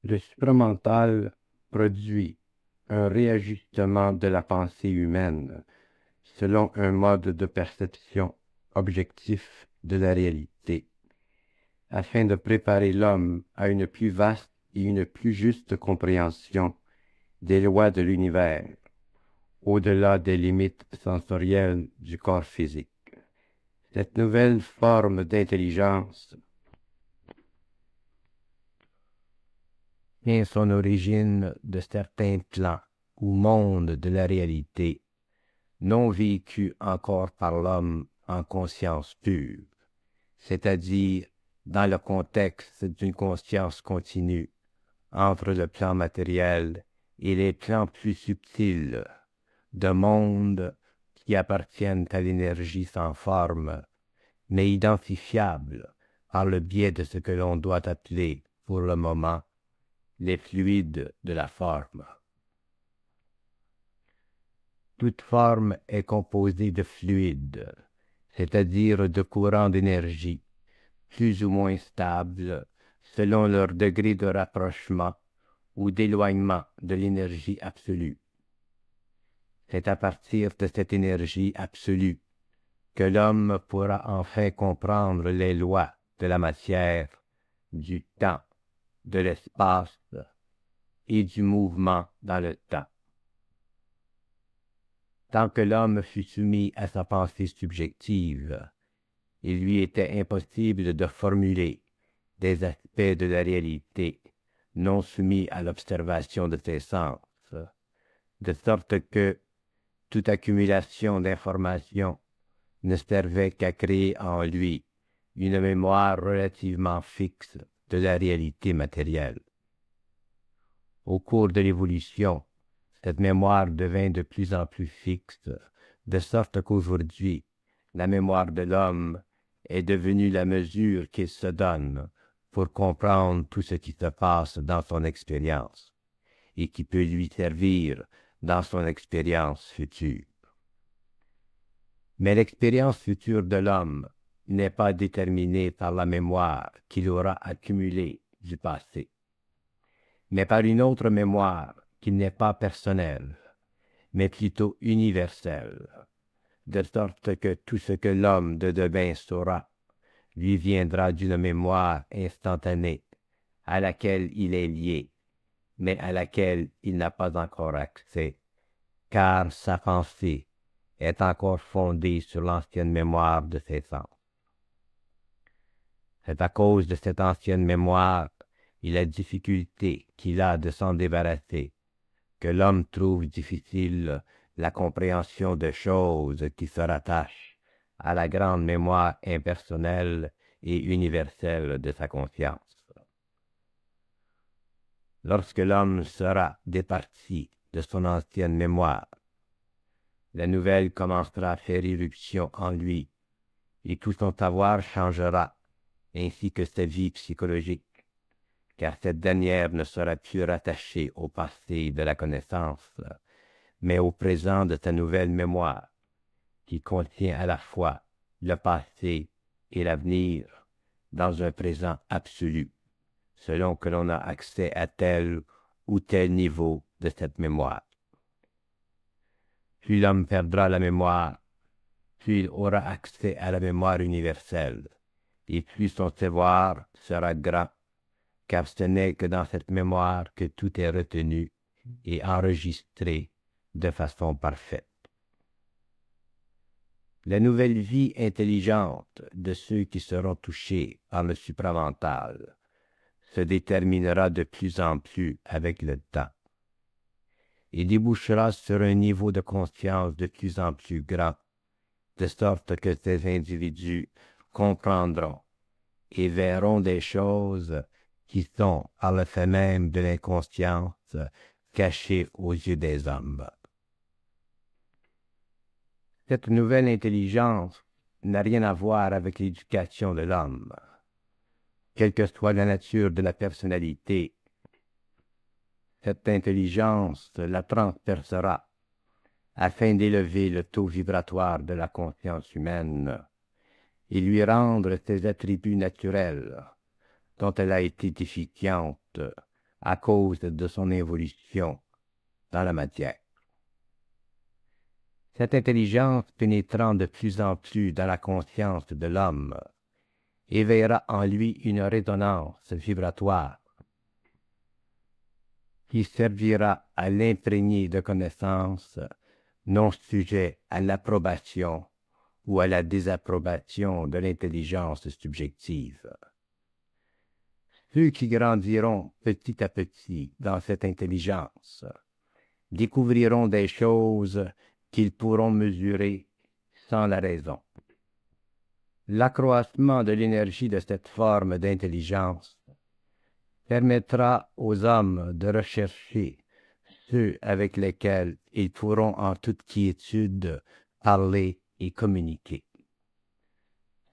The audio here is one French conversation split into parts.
Le supramental produit un réajustement de la pensée humaine selon un mode de perception objectif de la réalité, afin de préparer l'homme à une plus vaste et une plus juste compréhension des lois de l'univers, au-delà des limites sensorielles du corps physique. Cette nouvelle forme d'intelligence tient son origine de certains plans ou mondes de la réalité, non vécus encore par l'homme en conscience pure, c'est-à-dire dans le contexte d'une conscience continue entre le plan matériel et les plans plus subtils de mondes qui appartiennent à l'énergie sans forme, mais identifiables par le biais de ce que l'on doit appeler, pour le moment, les fluides de la forme. Toute forme est composée de fluides, c'est-à-dire de courants d'énergie, plus ou moins stables selon leur degré de rapprochement ou d'éloignement de l'énergie absolue. C'est à partir de cette énergie absolue que l'homme pourra enfin comprendre les lois de la matière, du temps, de l'espace et du mouvement dans le temps. Tant que l'homme fut soumis à sa pensée subjective, il lui était impossible de formuler des aspects de la réalité non soumis à l'observation de ses sens, de sorte que toute accumulation d'informations ne servait qu'à créer en lui une mémoire relativement fixe de la réalité matérielle. Au cours de l'évolution, cette mémoire devint de plus en plus fixe, de sorte qu'aujourd'hui, la mémoire de l'homme est devenue la mesure qu'il se donne pour comprendre tout ce qui se passe dans son expérience et qui peut lui servir dans son expérience future. Mais l'expérience future de l'homme n'est pas déterminée par la mémoire qu'il aura accumulée du passé, mais par une autre mémoire qui n'est pas personnelle, mais plutôt universelle, de sorte que tout ce que l'homme de demain saura lui viendra d'une mémoire instantanée à laquelle il est lié, mais à laquelle il n'a pas encore accès, car sa pensée est encore fondée sur l'ancienne mémoire de ses sens. C'est à cause de cette ancienne mémoire et la difficulté qu'il a de s'en débarrasser que l'homme trouve difficile la compréhension de choses qui se rattachent à la grande mémoire impersonnelle et universelle de sa conscience. Lorsque l'homme sera départi de son ancienne mémoire, la nouvelle commencera à faire irruption en lui, et tout son savoir changera, ainsi que sa vie psychologique, car cette dernière ne sera plus rattachée au passé de la connaissance, mais au présent de sa nouvelle mémoire, qui contient à la fois le passé et l'avenir dans un présent absolu, selon que l'on a accès à tel ou tel niveau de cette mémoire. Plus l'homme perdra la mémoire, plus il aura accès à la mémoire universelle, et plus son savoir sera grand, car ce n'est que dans cette mémoire que tout est retenu et enregistré de façon parfaite. La nouvelle vie intelligente de ceux qui seront touchés par le supramental se déterminera de plus en plus avec le temps et débouchera sur un niveau de conscience de plus en plus grand, de sorte que ces individus comprendront et verront des choses qui sont, par le fait même de l'inconscience, cachées aux yeux des hommes. Cette nouvelle intelligence n'a rien à voir avec l'éducation de l'homme. Quelle que soit la nature de la personnalité, cette intelligence la transpercera afin d'élever le taux vibratoire de la conscience humaine et lui rendre ses attributs naturels dont elle a été déficiente à cause de son évolution dans la matière. Cette intelligence pénétrant de plus en plus dans la conscience de l'homme éveillera en lui une résonance vibratoire qui servira à l'imprégner de connaissances non sujet à l'approbation ou à la désapprobation de l'intelligence subjective. Ceux qui grandiront petit à petit dans cette intelligence découvriront des choses qu'ils pourront mesurer sans la raison. L'accroissement de l'énergie de cette forme d'intelligence permettra aux hommes de rechercher ceux avec lesquels ils pourront en toute quiétude parler et communiquer.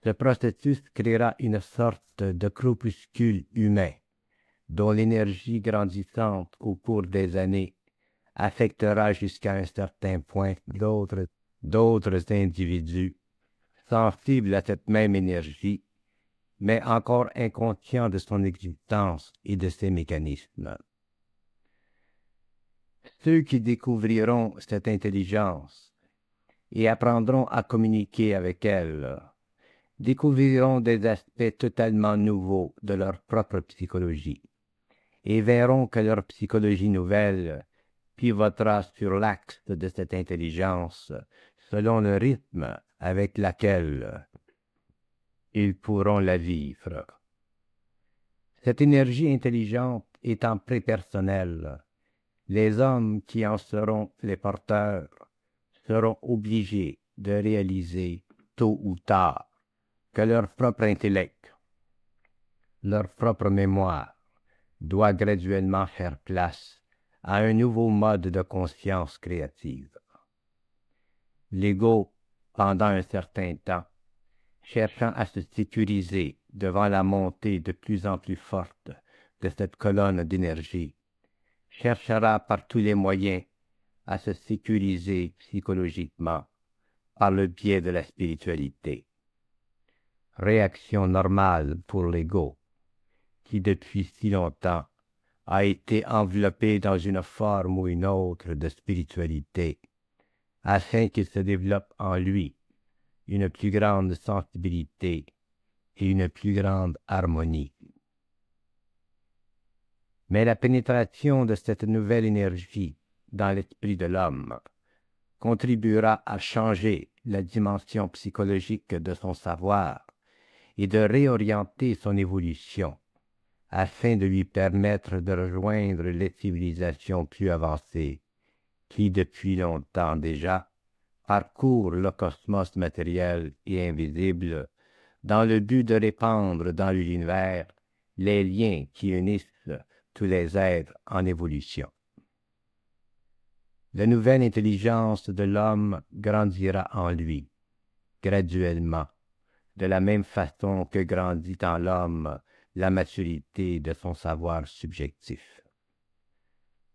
Ce processus créera une sorte de crépuscule humain dont l'énergie grandissante au cours des années affectera jusqu'à un certain point d'autres individus sensibles à cette même énergie, mais encore inconscients de son existence et de ses mécanismes. Ceux qui découvriront cette intelligence et apprendront à communiquer avec elle découvriront des aspects totalement nouveaux de leur propre psychologie et verront que leur psychologie nouvelle pivotera sur l'axe de cette intelligence selon le rythme avec lequel ils pourront la vivre. Cette énergie intelligente étant prépersonnelle, les hommes qui en seront les porteurs seront obligés de réaliser tôt ou tard que leur propre intellect, leur propre mémoire, doit graduellement faire place à un nouveau mode de conscience créative. L'ego, pendant un certain temps, cherchant à se sécuriser devant la montée de plus en plus forte de cette colonne d'énergie, cherchera par tous les moyens à se sécuriser psychologiquement par le biais de la spiritualité. Réaction normale pour l'ego, qui depuis si longtemps a été enveloppé dans une forme ou une autre de spiritualité, afin qu'il se développe en lui une plus grande sensibilité et une plus grande harmonie. Mais la pénétration de cette nouvelle énergie dans l'esprit de l'homme contribuera à changer la dimension psychologique de son savoir et de réorienter son évolution afin de lui permettre de rejoindre les civilisations plus avancées qui, depuis longtemps déjà, parcourent le cosmos matériel et invisible dans le but de répandre dans l'univers les liens qui unissent tous les êtres en évolution. La nouvelle intelligence de l'homme grandira en lui, graduellement, de la même façon que grandit en l'homme la maturité de son savoir subjectif.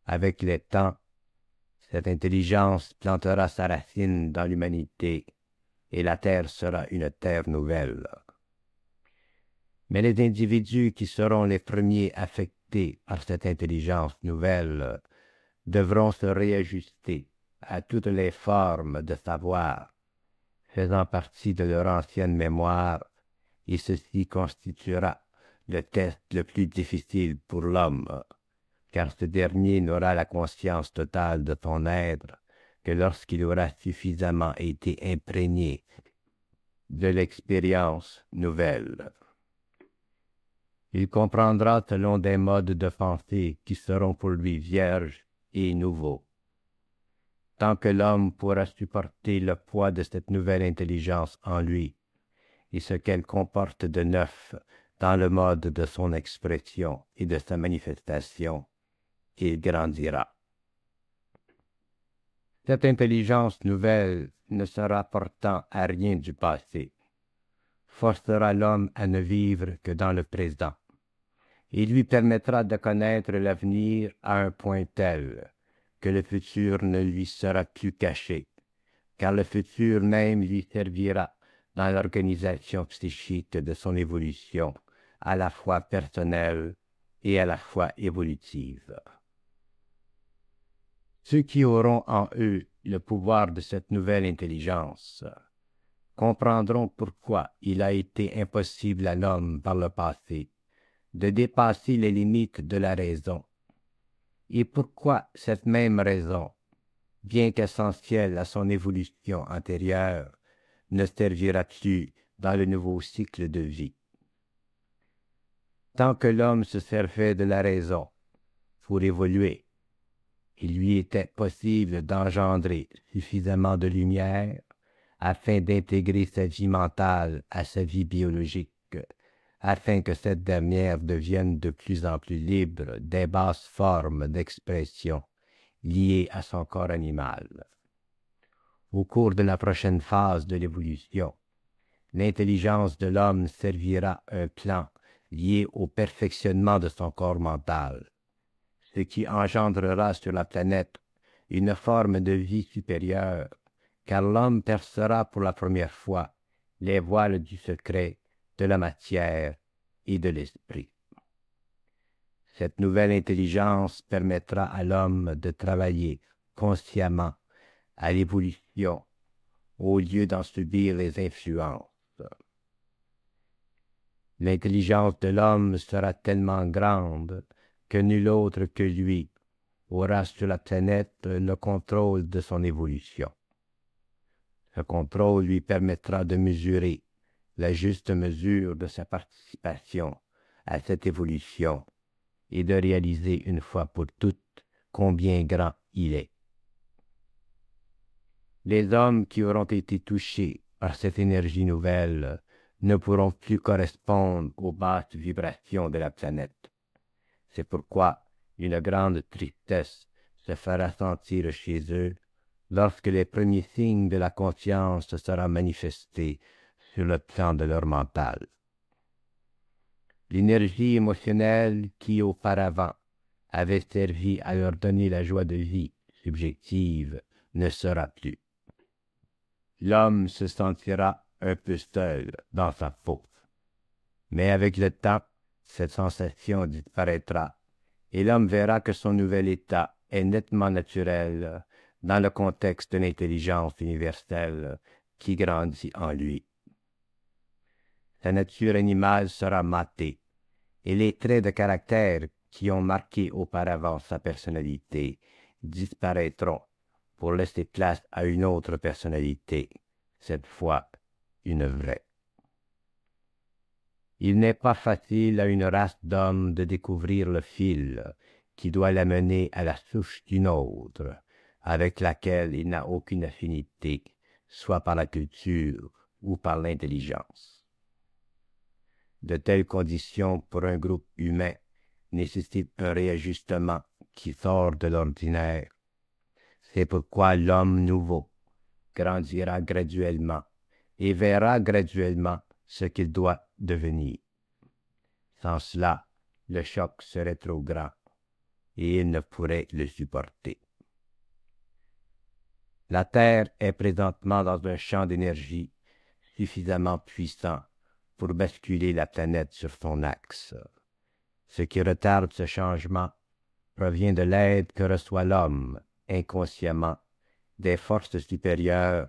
Avec le temps, cette intelligence plantera sa racine dans l'humanité et la terre sera une terre nouvelle. Mais les individus qui seront les premiers affectés par cette intelligence nouvelle devront se réajuster à toutes les formes de savoir faisant partie de leur ancienne mémoire, et ceci constituera le test le plus difficile pour l'homme, car ce dernier n'aura la conscience totale de son être que lorsqu'il aura suffisamment été imprégné de l'expérience nouvelle. Il comprendra selon des modes de pensée qui seront pour lui vierges et nouveaux. Tant que l'homme pourra supporter le poids de cette nouvelle intelligence en lui, et ce qu'elle comporte de neuf dans le mode de son expression et de sa manifestation, il grandira. Cette intelligence nouvelle ne se rapportant à rien du passé, forcera l'homme à ne vivre que dans le présent, et lui permettra de connaître l'avenir à un point tel que le futur ne lui sera plus caché, car le futur même lui servira dans l'organisation psychique de son évolution, à la fois personnelle et à la fois évolutive. Ceux qui auront en eux le pouvoir de cette nouvelle intelligence comprendront pourquoi il a été impossible à l'homme par le passé de dépasser les limites de la raison, et pourquoi cette même raison, bien qu'essentielle à son évolution antérieure, ne servira plus dans le nouveau cycle de vie. Tant que l'homme se servait de la raison pour évoluer, il lui était possible d'engendrer suffisamment de lumière afin d'intégrer sa vie mentale à sa vie biologique, afin que cette dernière devienne de plus en plus libre des basses formes d'expression liées à son corps animal. Au cours de la prochaine phase de l'évolution, l'intelligence de l'homme servira un plan lié au perfectionnement de son corps mental, ce qui engendrera sur la planète une forme de vie supérieure, car l'homme percera pour la première fois les voiles du secret de la matière et de l'esprit. Cette nouvelle intelligence permettra à l'homme de travailler consciemment à l'évolution au lieu d'en subir les influences. L'intelligence de l'homme sera tellement grande que nul autre que lui aura sur la planète le contrôle de son évolution. Ce contrôle lui permettra de mesurer la juste mesure de sa participation à cette évolution et de réaliser une fois pour toutes combien grand il est. Les hommes qui auront été touchés par cette énergie nouvelle ne pourront plus correspondre aux basses vibrations de la planète. C'est pourquoi une grande tristesse se fera sentir chez eux lorsque les premiers signes de la conscience se seront manifestés sur le plan de leur mental. L'énergie émotionnelle qui auparavant avait servi à leur donner la joie de vie subjective ne sera plus. L'homme se sentira un peu seul dans sa peau. Mais avec le temps, cette sensation disparaîtra et l'homme verra que son nouvel état est nettement naturel dans le contexte de l'intelligence universelle qui grandit en lui. Sa nature animale sera matée et les traits de caractère qui ont marqué auparavant sa personnalité disparaîtront pour laisser place à une autre personnalité, cette fois une vraie. Il n'est pas facile à une race d'hommes de découvrir le fil qui doit l'amener à la souche d'une autre, avec laquelle il n'a aucune affinité, soit par la culture ou par l'intelligence. De telles conditions pour un groupe humain nécessitent un réajustement qui sort de l'ordinaire. C'est pourquoi l'homme nouveau grandira graduellement et verra graduellement ce qu'il doit devenir. Sans cela, le choc serait trop grand et il ne pourrait le supporter. La Terre est présentement dans un champ d'énergie suffisamment puissant pour basculer la planète sur son axe. Ce qui retarde ce changement provient de l'aide que reçoit l'homme inconsciemment des forces supérieures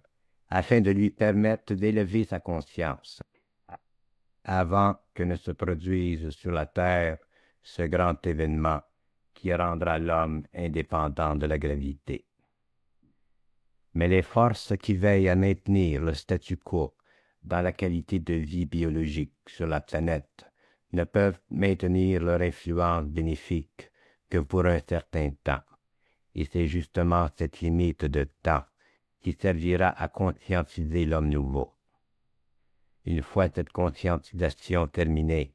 afin de lui permettre d'élever sa conscience avant que ne se produise sur la terre ce grand événement qui rendra l'homme indépendant de la gravité. Mais les forces qui veillent à maintenir le statu quo dans la qualité de vie biologique sur la planète ne peuvent maintenir leur influence bénéfique que pour un certain temps. Et c'est justement cette limite de temps qui servira à conscientiser l'homme nouveau. Une fois cette conscientisation terminée,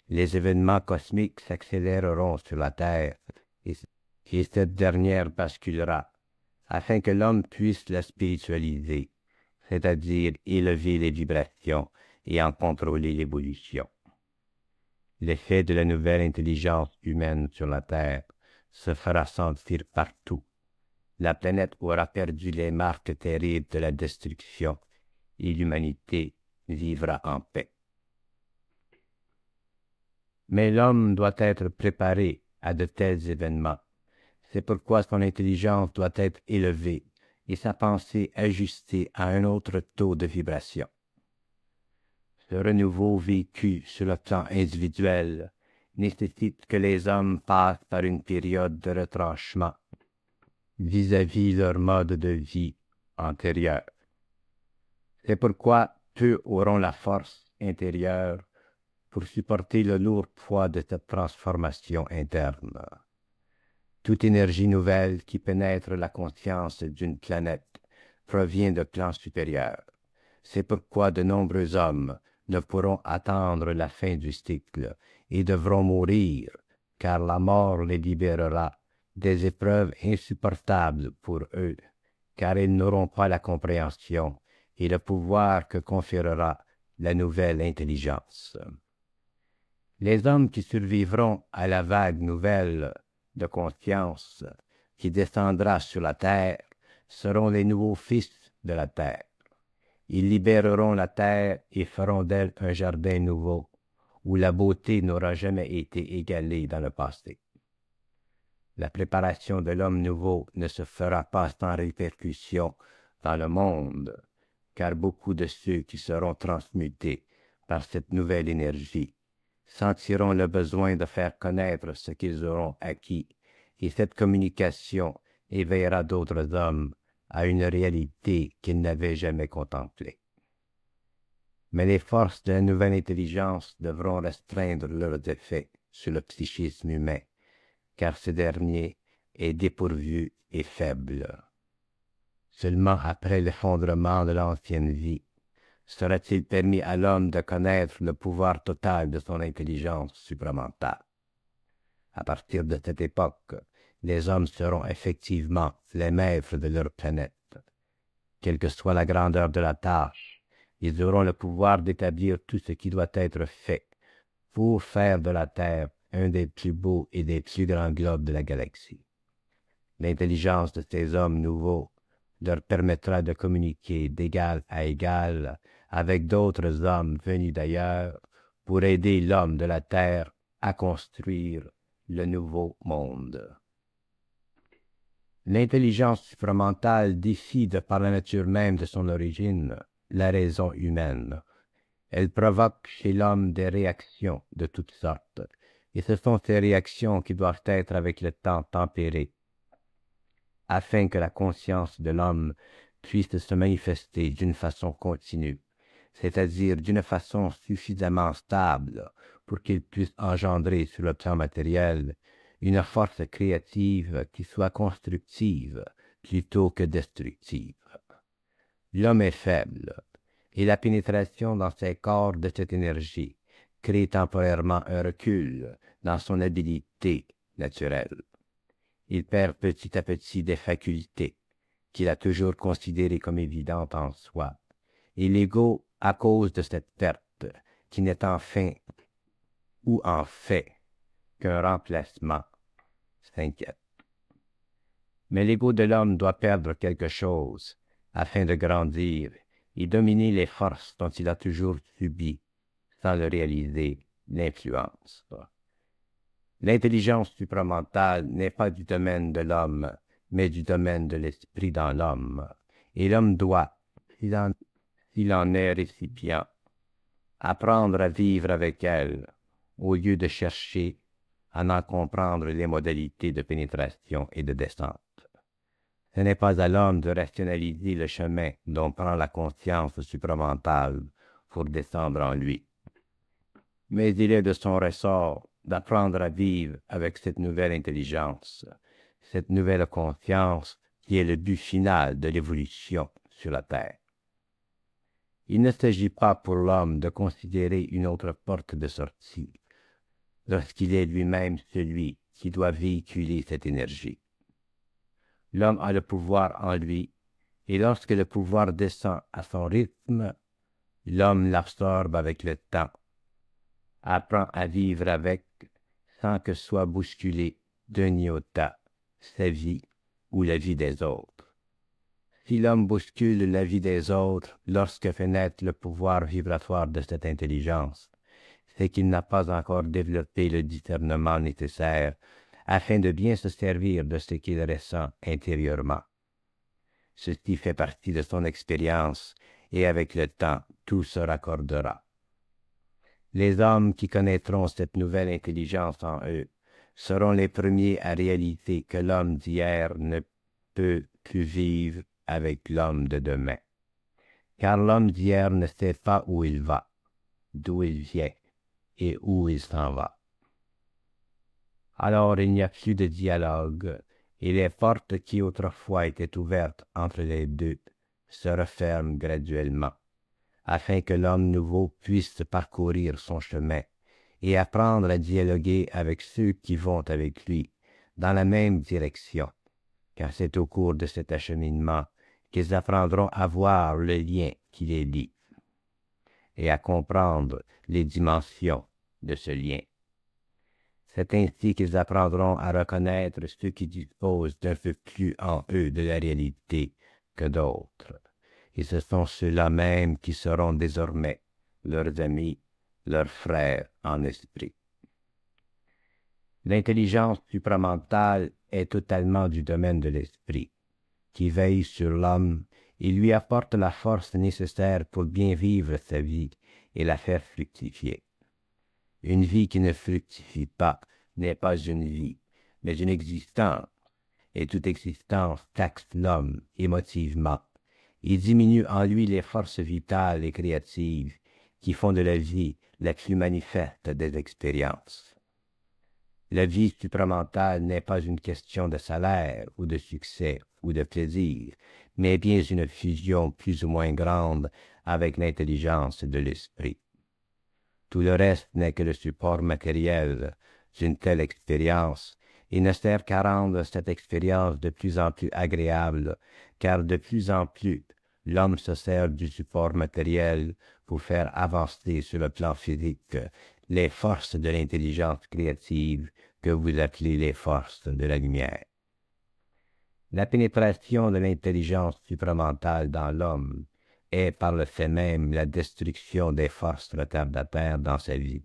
les événements cosmiques s'accéléreront sur la Terre et cette dernière basculera afin que l'homme puisse la spiritualiser, c'est-à-dire élever les vibrations et en contrôler l'évolution. L'effet de la nouvelle intelligence humaine sur la Terre se fera sentir partout. La planète aura perdu les marques terribles de la destruction et l'humanité vivra en paix. Mais l'homme doit être préparé à de tels événements. C'est pourquoi son intelligence doit être élevée et sa pensée ajustée à un autre taux de vibration. Ce renouveau vécu sur le plan individuel nécessite que les hommes passent par une période de retranchement vis-à-vis leur mode de vie antérieur. C'est pourquoi peu auront la force intérieure pour supporter le lourd poids de cette transformation interne. Toute énergie nouvelle qui pénètre la conscience d'une planète provient de plans supérieurs. C'est pourquoi de nombreux hommes ne pourront attendre la fin du cycle et devront mourir, car la mort les libérera des épreuves insupportables pour eux, car ils n'auront pas la compréhension et le pouvoir que conférera la nouvelle intelligence. Les hommes qui survivront à la vague nouvelle de conscience qui descendra sur la terre seront les nouveaux fils de la terre. Ils libéreront la terre et feront d'elle un jardin nouveau, où la beauté n'aura jamais été égalée dans le passé. La préparation de l'homme nouveau ne se fera pas sans répercussion dans le monde, car beaucoup de ceux qui seront transmutés par cette nouvelle énergie sentiront le besoin de faire connaître ce qu'ils auront acquis, et cette communication éveillera d'autres hommes à une réalité qu'ils n'avaient jamais contemplée. Mais les forces de la nouvelle intelligence devront restreindre leurs effets sur le psychisme humain, car ce dernier est dépourvu et faible. Seulement après l'effondrement de l'ancienne vie, sera-t-il permis à l'homme de connaître le pouvoir total de son intelligence supramentale. À partir de cette époque, les hommes seront effectivement les maîtres de leur planète. Quelle que soit la grandeur de la tâche, ils auront le pouvoir d'établir tout ce qui doit être fait pour faire de la Terre un des plus beaux et des plus grands globes de la galaxie. L'intelligence de ces hommes nouveaux leur permettra de communiquer d'égal à égal avec d'autres hommes venus d'ailleurs pour aider l'homme de la terre à construire le nouveau monde. L'intelligence supramentale défie de par la nature même de son origine la raison humaine. Elle provoque chez l'homme des réactions de toutes sortes, et ce sont ces réactions qui doivent être avec le temps tempérées, afin que la conscience de l'homme puisse se manifester d'une façon continue, c'est-à-dire d'une façon suffisamment stable pour qu'il puisse engendrer sur le plan matériel une force créative qui soit constructive plutôt que destructive. L'homme est faible, et la pénétration dans ses corps de cette énergie crée temporairement un recul dans son habileté naturelle. Il perd petit à petit des facultés qu'il a toujours considérées comme évidentes en soi, et l'ego, à cause de cette perte, qui n'est en fin ou en fait qu'un remplacement, s'inquiète. Mais l'ego de l'homme doit perdre quelque chose afin de grandir et dominer les forces dont il a toujours subi, sans le réaliser, l'influence. L'intelligence supramentale n'est pas du domaine de l'homme, mais du domaine de l'esprit dans l'homme, et l'homme doit, s'il en est récipient, apprendre à vivre avec elle, au lieu de chercher à en comprendre les modalités de pénétration et de descente. Ce n'est pas à l'homme de rationaliser le chemin dont prend la conscience supramentale pour descendre en lui. Mais il est de son ressort d'apprendre à vivre avec cette nouvelle intelligence, cette nouvelle conscience qui est le but final de l'évolution sur la Terre. Il ne s'agit pas pour l'homme de considérer une autre porte de sortie, lorsqu'il est lui-même celui qui doit véhiculer cette énergie. L'homme a le pouvoir en lui, et lorsque le pouvoir descend à son rythme, l'homme l'absorbe avec le temps, apprend à vivre avec sans que soit bousculé d'un iota sa vie ou la vie des autres. Si l'homme bouscule la vie des autres lorsque fait naître le pouvoir vibratoire de cette intelligence, c'est qu'il n'a pas encore développé le discernement nécessaire afin de bien se servir de ce qu'il ressent intérieurement. Ceci fait partie de son expérience et avec le temps, tout se raccordera. Les hommes qui connaîtront cette nouvelle intelligence en eux seront les premiers à réaliser que l'homme d'hier ne peut plus vivre avec l'homme de demain. Car l'homme d'hier ne sait pas où il va, d'où il vient et où il s'en va. Alors il n'y a plus de dialogue, et les portes qui autrefois étaient ouvertes entre les deux se referment graduellement, afin que l'homme nouveau puisse parcourir son chemin et apprendre à dialoguer avec ceux qui vont avec lui dans la même direction, car c'est au cours de cet acheminement qu'ils apprendront à voir le lien qui les lie et à comprendre les dimensions de ce lien. C'est ainsi qu'ils apprendront à reconnaître ceux qui disposent d'un peu plus en eux de la réalité que d'autres. Et ce sont ceux-là même qui seront désormais leurs amis, leurs frères en esprit. L'intelligence supramentale est totalement du domaine de l'esprit, qui veille sur l'homme et lui apporte la force nécessaire pour bien vivre sa vie et la faire fructifier. Une vie qui ne fructifie pas n'est pas une vie, mais une existence, et toute existence taxe l'homme émotivement et diminue en lui les forces vitales et créatives qui font de la vie la plus manifeste des expériences. La vie supramentale n'est pas une question de salaire ou de succès ou de plaisir, mais bien une fusion plus ou moins grande avec l'intelligence de l'esprit. Tout le reste n'est que le support matériel d'une telle expérience et ne sert qu'à rendre cette expérience de plus en plus agréable, car de plus en plus l'homme se sert du support matériel pour faire avancer sur le plan physique les forces de l'intelligence créative que vous appelez les forces de la lumière. La pénétration de l'intelligence supramentale dans l'homme est par le fait même la destruction des forces retardataires dans sa vie,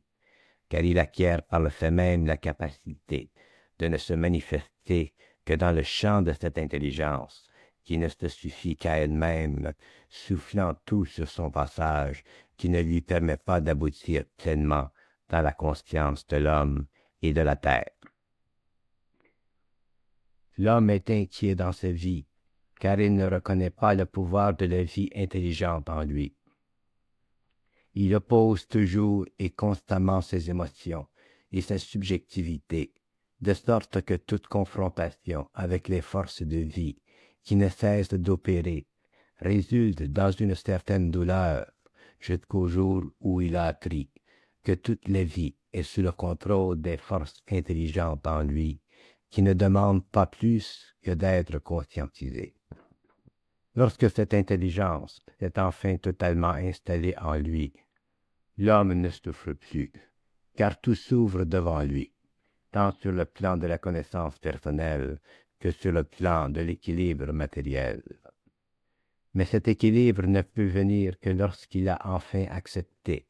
car il acquiert par le fait même la capacité de ne se manifester que dans le champ de cette intelligence, qui ne se suffit qu'à elle-même, soufflant tout sur son passage, qui ne lui permet pas d'aboutir pleinement dans la conscience de l'homme et de la terre. L'homme est inquiet dans sa vie, car il ne reconnaît pas le pouvoir de la vie intelligente en lui. Il oppose toujours et constamment ses émotions et sa subjectivité, de sorte que toute confrontation avec les forces de vie qui ne cessent d'opérer résulte dans une certaine douleur, jusqu'au jour où il a appris que toute la vie est sous le contrôle des forces intelligentes en lui, qui ne demandent pas plus que d'être conscientisées. Lorsque cette intelligence est enfin totalement installée en lui, l'homme ne souffre plus, car tout s'ouvre devant lui, tant sur le plan de la connaissance personnelle que sur le plan de l'équilibre matériel. Mais cet équilibre ne peut venir que lorsqu'il a enfin accepté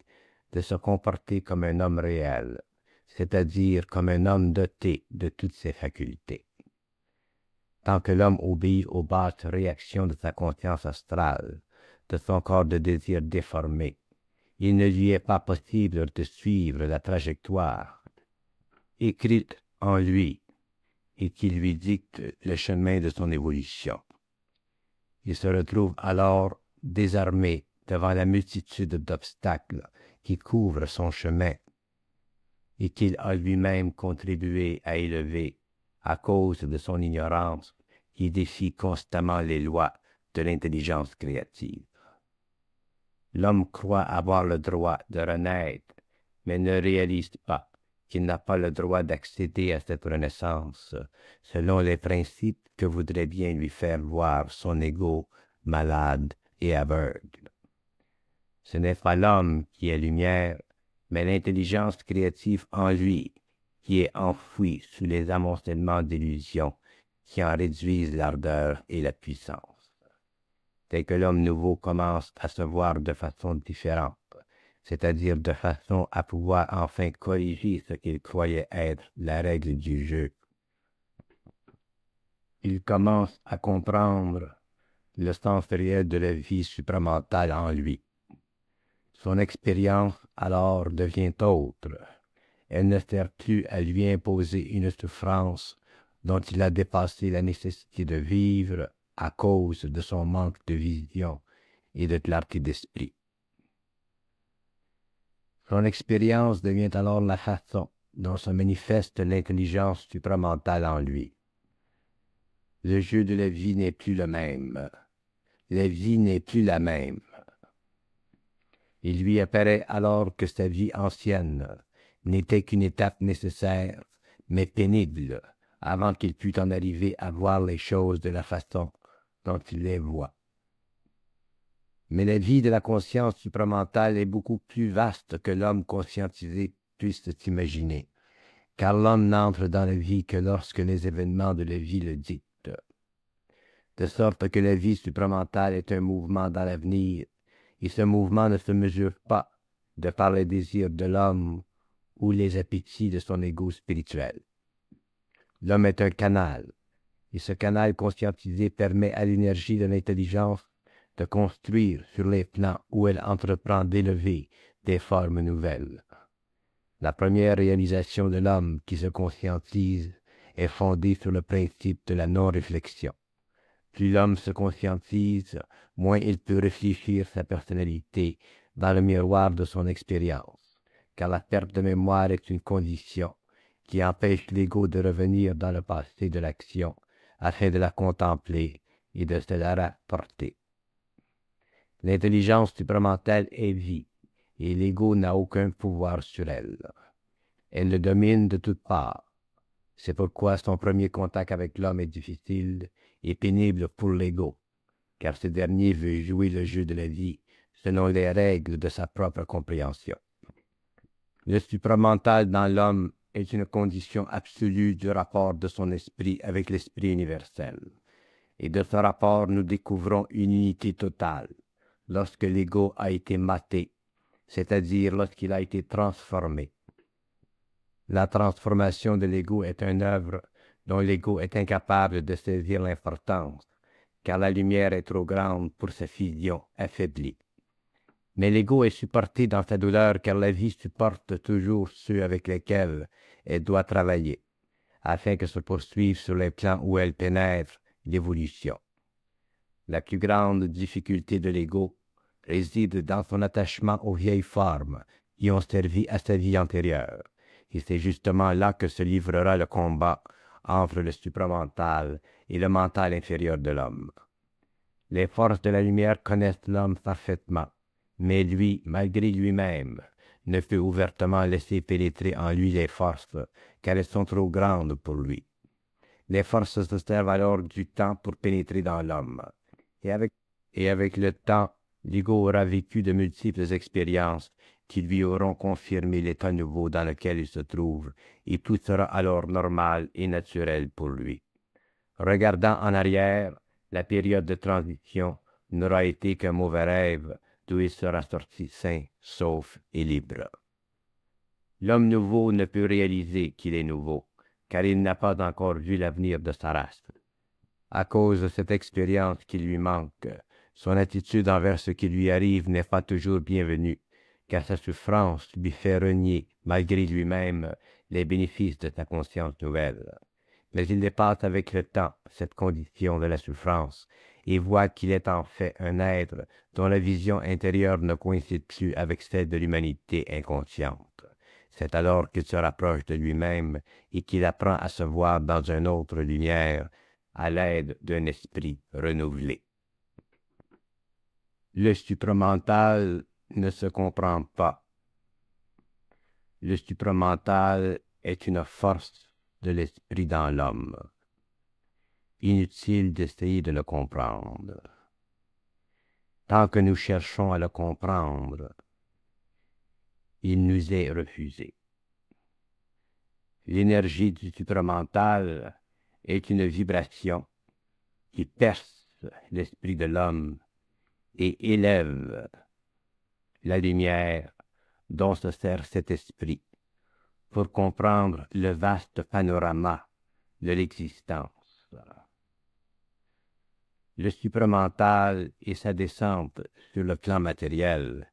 de se comporter comme un homme réel, c'est-à-dire comme un homme doté de toutes ses facultés. Tant que l'homme obéit aux basses réactions de sa conscience astrale, de son corps de désir déformé, il ne lui est pas possible de suivre la trajectoire écrite en lui et qui lui dicte le chemin de son évolution. Il se retrouve alors désarmé devant la multitude d'obstacles qui couvrent son chemin et qu'il a lui-même contribué à élever à cause de son ignorance qui défie constamment les lois de l'intelligence créative. L'homme croit avoir le droit de renaître, mais ne réalise pas qu'il n'a pas le droit d'accéder à cette renaissance selon les principes que voudrait bien lui faire voir son ego malade et aveugle. Ce n'est pas l'homme qui est lumière, mais l'intelligence créative en lui, qui est enfouie sous les amoncellements d'illusions qui en réduisent l'ardeur et la puissance. Dès que l'homme nouveau commence à se voir de façon différente, c'est-à-dire de façon à pouvoir enfin corriger ce qu'il croyait être la règle du jeu. Il commence à comprendre le sens réel de la vie supramentale en lui. Son expérience alors devient autre. Elle ne sert plus à lui imposer une souffrance dont il a dépassé la nécessité de vivre à cause de son manque de vision et de clarté d'esprit. Son expérience devient alors la façon dont se manifeste l'intelligence supramentale en lui. Le jeu de la vie n'est plus le même. La vie n'est plus la même. Il lui apparaît alors que sa vie ancienne n'était qu'une étape nécessaire, mais pénible, avant qu'il pût en arriver à voir les choses de la façon dont il les voit. Mais la vie de la conscience supramentale est beaucoup plus vaste que l'homme conscientisé puisse s'imaginer, car l'homme n'entre dans la vie que lorsque les événements de la vie le dictent. De sorte que la vie supramentale est un mouvement dans l'avenir, et ce mouvement ne se mesure pas de par les désirs de l'homme ou les appétits de son ego spirituel. L'homme est un canal, et ce canal conscientisé permet à l'énergie de l'intelligence de construire sur les plans où elle entreprend d'élever des formes nouvelles. La première réalisation de l'homme qui se conscientise est fondée sur le principe de la non-réflexion. Plus l'homme se conscientise, moins il peut réfléchir sa personnalité dans le miroir de son expérience, car la perte de mémoire est une condition qui empêche l'ego de revenir dans le passé de l'action afin de la contempler et de se la rapporter. L'intelligence supramentale est vie, et l'ego n'a aucun pouvoir sur elle. Elle le domine de toutes parts. C'est pourquoi son premier contact avec l'homme est difficile et pénible pour l'ego, car ce dernier veut jouer le jeu de la vie selon les règles de sa propre compréhension. Le supramental dans l'homme est une condition absolue du rapport de son esprit avec l'esprit universel. Et de ce rapport, nous découvrons une unité totale lorsque l'ego a été maté, c'est-à-dire lorsqu'il a été transformé. La transformation de l'ego est une œuvre dont l'ego est incapable de saisir l'importance, car la lumière est trop grande pour sa fusion affaiblie. Mais l'ego est supporté dans sa douleur, car la vie supporte toujours ceux avec lesquels elle doit travailler, afin que se poursuive sur les plans où elle pénètre l'évolution. La plus grande difficulté de l'ego réside dans son attachement aux vieilles formes qui ont servi à sa vie antérieure. Et c'est justement là que se livrera le combat entre le supramental et le mental inférieur de l'homme. Les forces de la lumière connaissent l'homme parfaitement, mais lui, malgré lui-même, ne peut ouvertement laisser pénétrer en lui les forces, car elles sont trop grandes pour lui. Les forces se servent alors du temps pour pénétrer dans l'homme. Et avec le temps, l'ego aura vécu de multiples expériences qui lui auront confirmé l'état nouveau dans lequel il se trouve, et tout sera alors normal et naturel pour lui. Regardant en arrière, la période de transition n'aura été qu'un mauvais rêve d'où il sera sorti sain, sauf et libre. L'homme nouveau ne peut réaliser qu'il est nouveau, car il n'a pas encore vu l'avenir de sa race. À cause de cette expérience qui lui manque, son attitude envers ce qui lui arrive n'est pas toujours bienvenue, car sa souffrance lui fait renier, malgré lui-même, les bénéfices de sa conscience nouvelle. Mais il dépasse avec le temps cette condition de la souffrance et voit qu'il est en fait un être dont la vision intérieure ne coïncide plus avec celle de l'humanité inconsciente. C'est alors qu'il se rapproche de lui-même et qu'il apprend à se voir dans une autre lumière à l'aide d'un esprit renouvelé. Le supramental ne se comprend pas. Le supramental est une force de l'esprit dans l'homme. Inutile d'essayer de le comprendre. Tant que nous cherchons à le comprendre, il nous est refusé. L'énergie du supramental est une vibration qui perce l'esprit de l'homme et élève la lumière dont se sert cet esprit pour comprendre le vaste panorama de l'existence. Le supramental et sa descente sur le plan matériel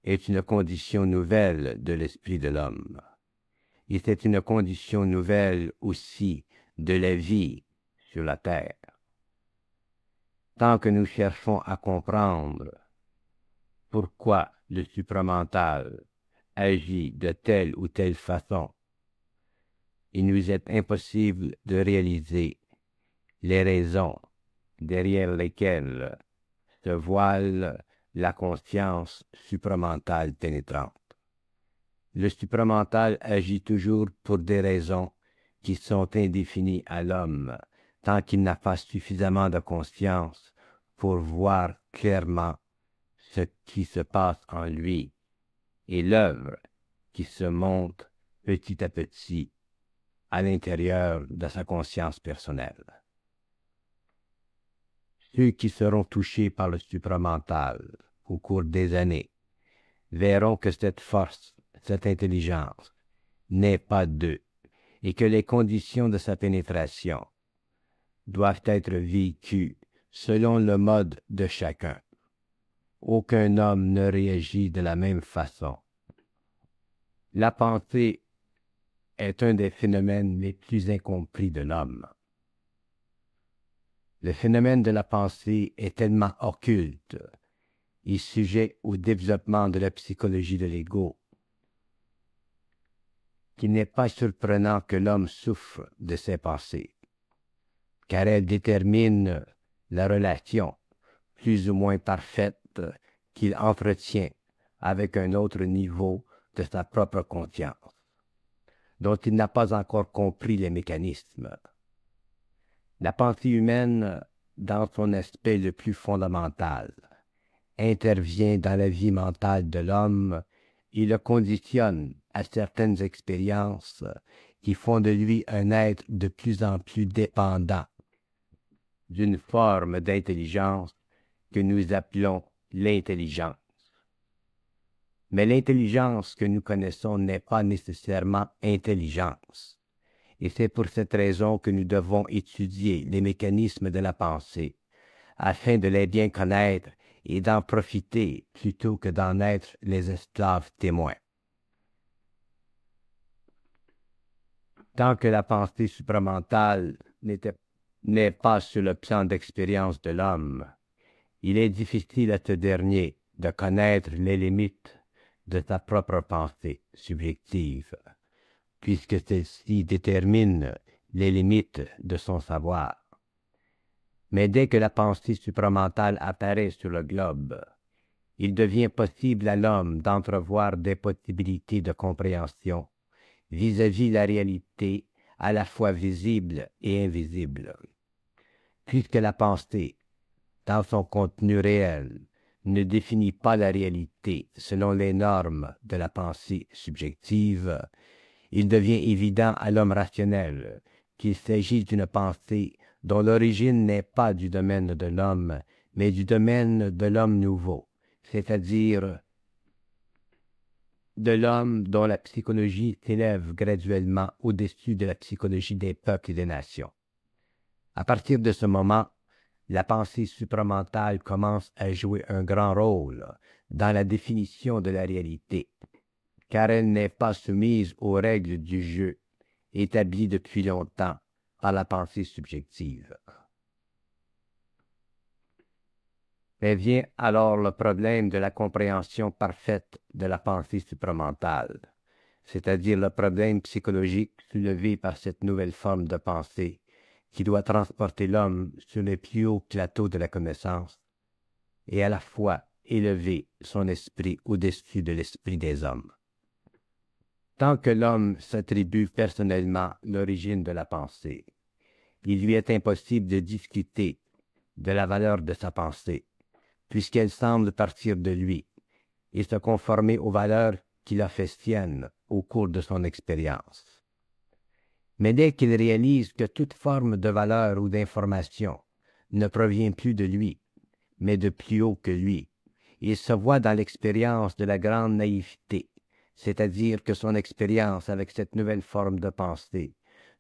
est une condition nouvelle de l'esprit de l'homme. Et c'est une condition nouvelle aussi de la vie sur la terre. Tant que nous cherchons à comprendre pourquoi le supramental agit de telle ou telle façon, il nous est impossible de réaliser les raisons derrière lesquelles se voile la conscience supramentale pénétrante. Le supramental agit toujours pour des raisons qui sont indéfinies à l'homme, tant qu'il n'a pas suffisamment de conscience pour voir clairement ce qui se passe en lui et l'œuvre qui se monte petit à petit à l'intérieur de sa conscience personnelle. Ceux qui seront touchés par le supramental au cours des années verront que cette force, cette intelligence, n'est pas d'eux et que les conditions de sa pénétration doivent être vécues selon le mode de chacun. Aucun homme ne réagit de la même façon. La pensée est un des phénomènes les plus incompris de l'homme. Le phénomène de la pensée est tellement occulte et sujet au développement de la psychologie de l'ego qu'il n'est pas surprenant que l'homme souffre de ses pensées, car elles déterminent la relation plus ou moins parfaite qu'il entretient avec un autre niveau de sa propre conscience, dont il n'a pas encore compris les mécanismes. La pensée humaine, dans son aspect le plus fondamental, intervient dans la vie mentale de l'homme et le conditionne à certaines expériences qui font de lui un être de plus en plus dépendant d'une forme d'intelligence que nous appelons l'intelligence. Mais l'intelligence que nous connaissons n'est pas nécessairement intelligence. Et c'est pour cette raison que nous devons étudier les mécanismes de la pensée, afin de les bien connaître et d'en profiter plutôt que d'en être les esclaves témoins. Tant que la pensée supramentale n'est pas sur le plan d'expérience de l'homme, il est difficile à ce dernier de connaître les limites de sa propre pensée subjective, puisque celle-ci détermine les limites de son savoir. Mais dès que la pensée supramentale apparaît sur le globe, il devient possible à l'homme d'entrevoir des possibilités de compréhension vis-à-vis la réalité à la fois visible et invisible. Puisque la pensée, dans son contenu réel, ne définit pas la réalité selon les normes de la pensée subjective, il devient évident à l'homme rationnel qu'il s'agit d'une pensée dont l'origine n'est pas du domaine de l'homme, mais du domaine de l'homme nouveau, c'est-à-dire de l'homme dont la psychologie s'élève graduellement au-dessus de la psychologie des peuples et des nations. À partir de ce moment, la pensée supramentale commence à jouer un grand rôle dans la définition de la réalité, car elle n'est pas soumise aux règles du jeu établies depuis longtemps par la pensée subjective. Mais vient alors le problème de la compréhension parfaite de la pensée supramentale, c'est-à-dire le problème psychologique soulevé par cette nouvelle forme de pensée qui doit transporter l'homme sur les plus hauts plateaux de la connaissance et à la fois élever son esprit au-dessus de l'esprit des hommes. Tant que l'homme s'attribue personnellement l'origine de la pensée, il lui est impossible de discuter de la valeur de sa pensée, puisqu'elle semble partir de lui et se conformer aux valeurs qu'il a fait siennes au cours de son expérience. Mais dès qu'il réalise que toute forme de valeur ou d'information ne provient plus de lui, mais de plus haut que lui, il se voit dans l'expérience de la grande naïveté c'est-à-dire que son expérience avec cette nouvelle forme de pensée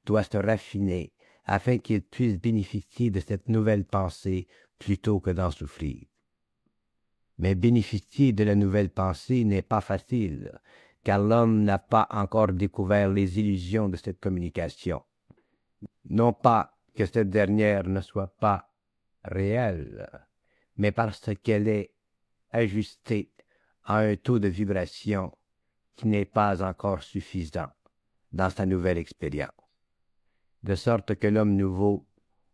doit se raffiner afin qu'il puisse bénéficier de cette nouvelle pensée plutôt que d'en souffrir. Mais bénéficier de la nouvelle pensée n'est pas facile, car l'homme n'a pas encore découvert les illusions de cette communication. Non pas que cette dernière ne soit pas réelle, mais parce qu'elle est ajustée à un taux de vibration qui n'est pas encore suffisant dans sa nouvelle expérience. De sorte que l'homme nouveau,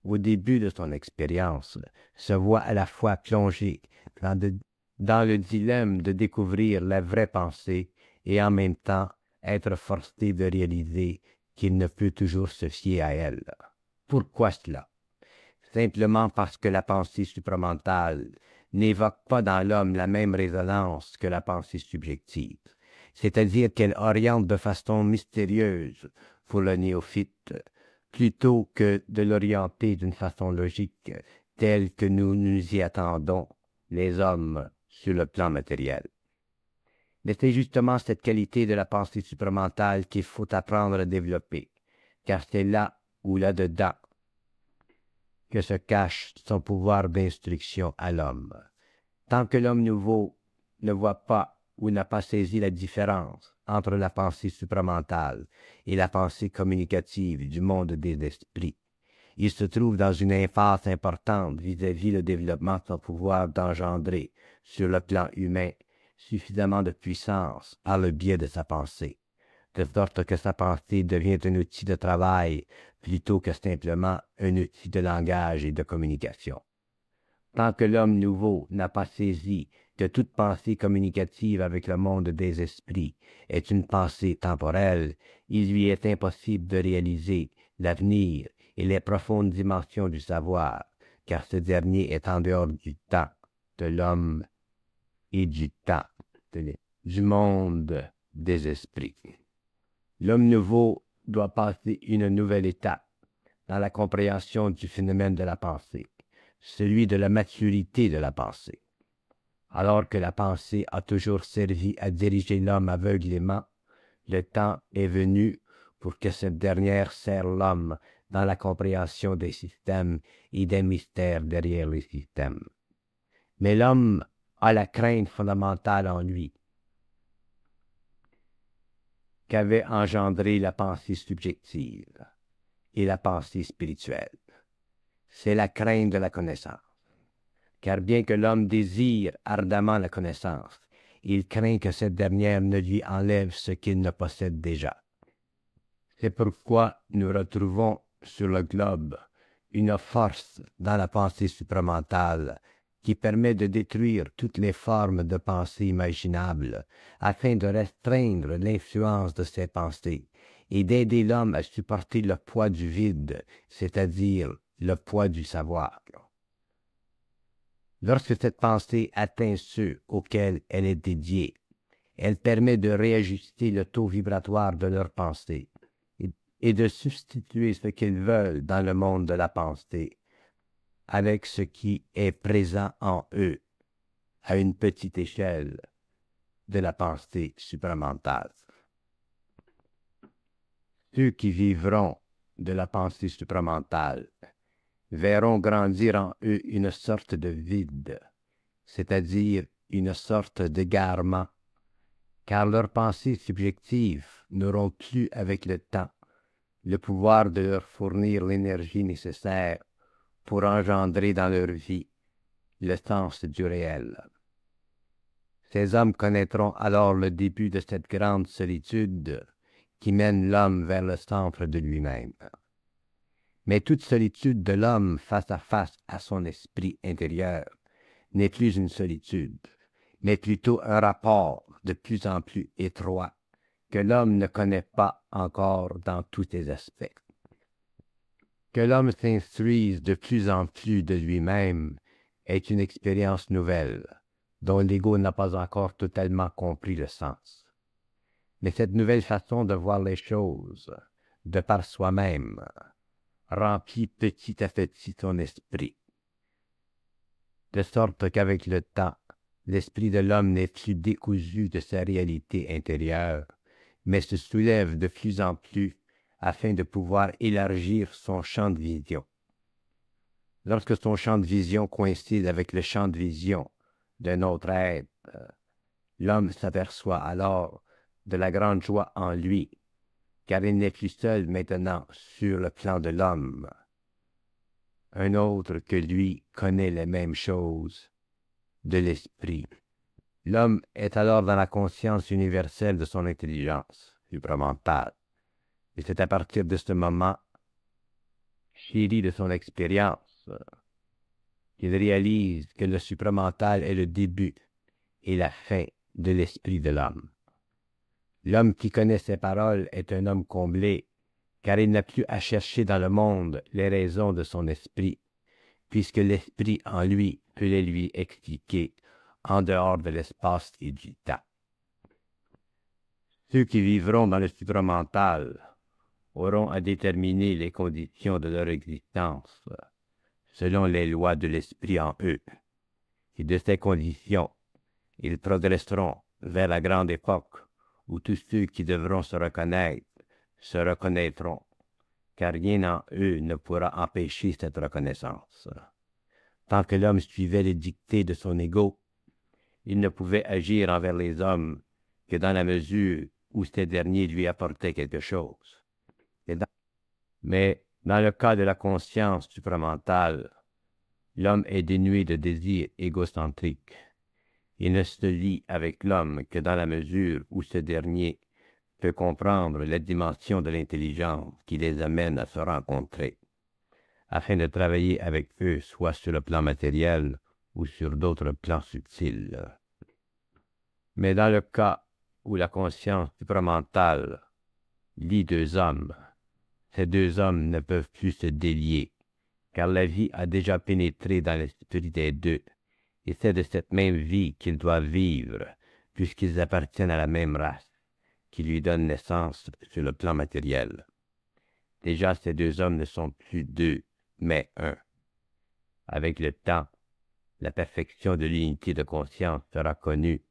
au début de son expérience, se voit à la fois plongé dans le dilemme de découvrir la vraie pensée et en même temps être forcé de réaliser qu'il ne peut toujours se fier à elle. Pourquoi cela? Simplement parce que la pensée supramentale n'évoque pas dans l'homme la même résonance que la pensée subjective, c'est-à-dire qu'elle oriente de façon mystérieuse pour le néophyte, plutôt que de l'orienter d'une façon logique, telle que nous nous y attendons, les hommes, sur le plan matériel. Mais c'est justement cette qualité de la pensée supramentale qu'il faut apprendre à développer, car c'est là ou là-dedans que se cache son pouvoir d'instruction à l'homme. Tant que l'homme nouveau ne voit pas ou n'a pas saisi la différence entre la pensée supramentale et la pensée communicative du monde des esprits, il se trouve dans une impasse importante vis-à-vis le développement de son pouvoir d'engendrer, sur le plan humain, suffisamment de puissance par le biais de sa pensée, de sorte que sa pensée devient un outil de travail plutôt que simplement un outil de langage et de communication. Tant que l'homme nouveau n'a pas saisi que toute pensée communicative avec le monde des esprits est une pensée temporelle, il lui est impossible de réaliser l'avenir et les profondes dimensions du savoir, car ce dernier est en dehors du temps de l'homme et du temps du monde des esprits. L'homme nouveau doit passer une nouvelle étape dans la compréhension du phénomène de la pensée, celui de la maturité de la pensée. Alors que la pensée a toujours servi à diriger l'homme aveuglément, le temps est venu pour que cette dernière sert l'homme dans la compréhension des systèmes et des mystères derrière les systèmes. Mais l'homme a la crainte fondamentale en lui qu'avait engendré la pensée subjective et la pensée spirituelle. C'est la crainte de la connaissance. Car bien que l'homme désire ardemment la connaissance, il craint que cette dernière ne lui enlève ce qu'il ne possède déjà. C'est pourquoi nous retrouvons sur le globe une force dans la pensée supramentale qui permet de détruire toutes les formes de pensée imaginables afin de restreindre l'influence de ces pensées et d'aider l'homme à supporter le poids du vide, c'est-à-dire le poids du savoir. Lorsque cette pensée atteint ceux auxquels elle est dédiée, elle permet de réajuster le taux vibratoire de leur pensée et de substituer ce qu'ils veulent dans le monde de la pensée avec ce qui est présent en eux à une petite échelle de la pensée supramentale. Ceux qui vivront de la pensée supramentale verront grandir en eux une sorte de vide, c'est-à-dire une sorte d'égarement, car leurs pensées subjectives n'auront plus avec le temps le pouvoir de leur fournir l'énergie nécessaire pour engendrer dans leur vie le sens du réel. Ces hommes connaîtront alors le début de cette grande solitude qui mène l'homme vers le centre de lui-même. Mais toute solitude de l'homme face à son esprit intérieur n'est plus une solitude, mais plutôt un rapport de plus en plus étroit que l'homme ne connaît pas encore dans tous ses aspects. Que l'homme s'instruise de plus en plus de lui-même est une expérience nouvelle, dont l'ego n'a pas encore totalement compris le sens. Mais cette nouvelle façon de voir les choses, de par soi-même, remplit petit à petit son esprit, de sorte qu'avec le temps, L'esprit de l'homme n'est plus décousu de sa réalité intérieure, mais se soulève de plus en plus afin de pouvoir élargir son champ de vision. Lorsque son champ de vision coïncide avec le champ de vision d'un autre être, l'homme s'aperçoit alors de la grande joie en lui, car il n'est plus seul maintenant sur le plan de l'homme. Un autre que lui connaît les mêmes choses de l'esprit. L'homme est alors dans la conscience universelle de son intelligence supramentale. Et c'est à partir de ce moment, chéri de son expérience, qu'il réalise que le supramental est le début et la fin de l'esprit de l'homme. L'homme qui connaît ces paroles est un homme comblé, car il n'a plus à chercher dans le monde les raisons de son esprit, puisque l'esprit en lui peut les lui expliquer en dehors de l'espace et du temps. Ceux qui vivront dans le supramental auront à déterminer les conditions de leur existence selon les lois de l'esprit en eux. Et de ces conditions, ils progresseront vers la grande époque où tous ceux qui devront se reconnaître se reconnaîtront, car rien en eux ne pourra empêcher cette reconnaissance. Tant que l'homme suivait les dictées de son ego, il ne pouvait agir envers les hommes que dans la mesure où ces derniers lui apportaient quelque chose. Mais dans le cas de la conscience supramentale, l'homme est dénué de désirs égocentriques. Il ne se lie avec l'homme que dans la mesure où ce dernier peut comprendre la dimension de l'intelligence qui les amène à se rencontrer, afin de travailler avec eux soit sur le plan matériel ou sur d'autres plans subtils. Mais dans le cas où la conscience supramentale lie deux hommes, ces deux hommes ne peuvent plus se délier, car la vie a déjà pénétré dans l'esprit des deux, et c'est de cette même vie qu'ils doivent vivre, puisqu'ils appartiennent à la même race, qui lui donne naissance sur le plan matériel. Déjà, ces deux hommes ne sont plus deux, mais un. Avec le temps, la perfection de l'unité de conscience sera connue,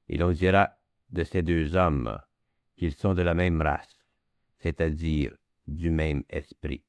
et l'on dira de ces deux hommes qu'ils sont de la même race, c'est-à-dire du même esprit.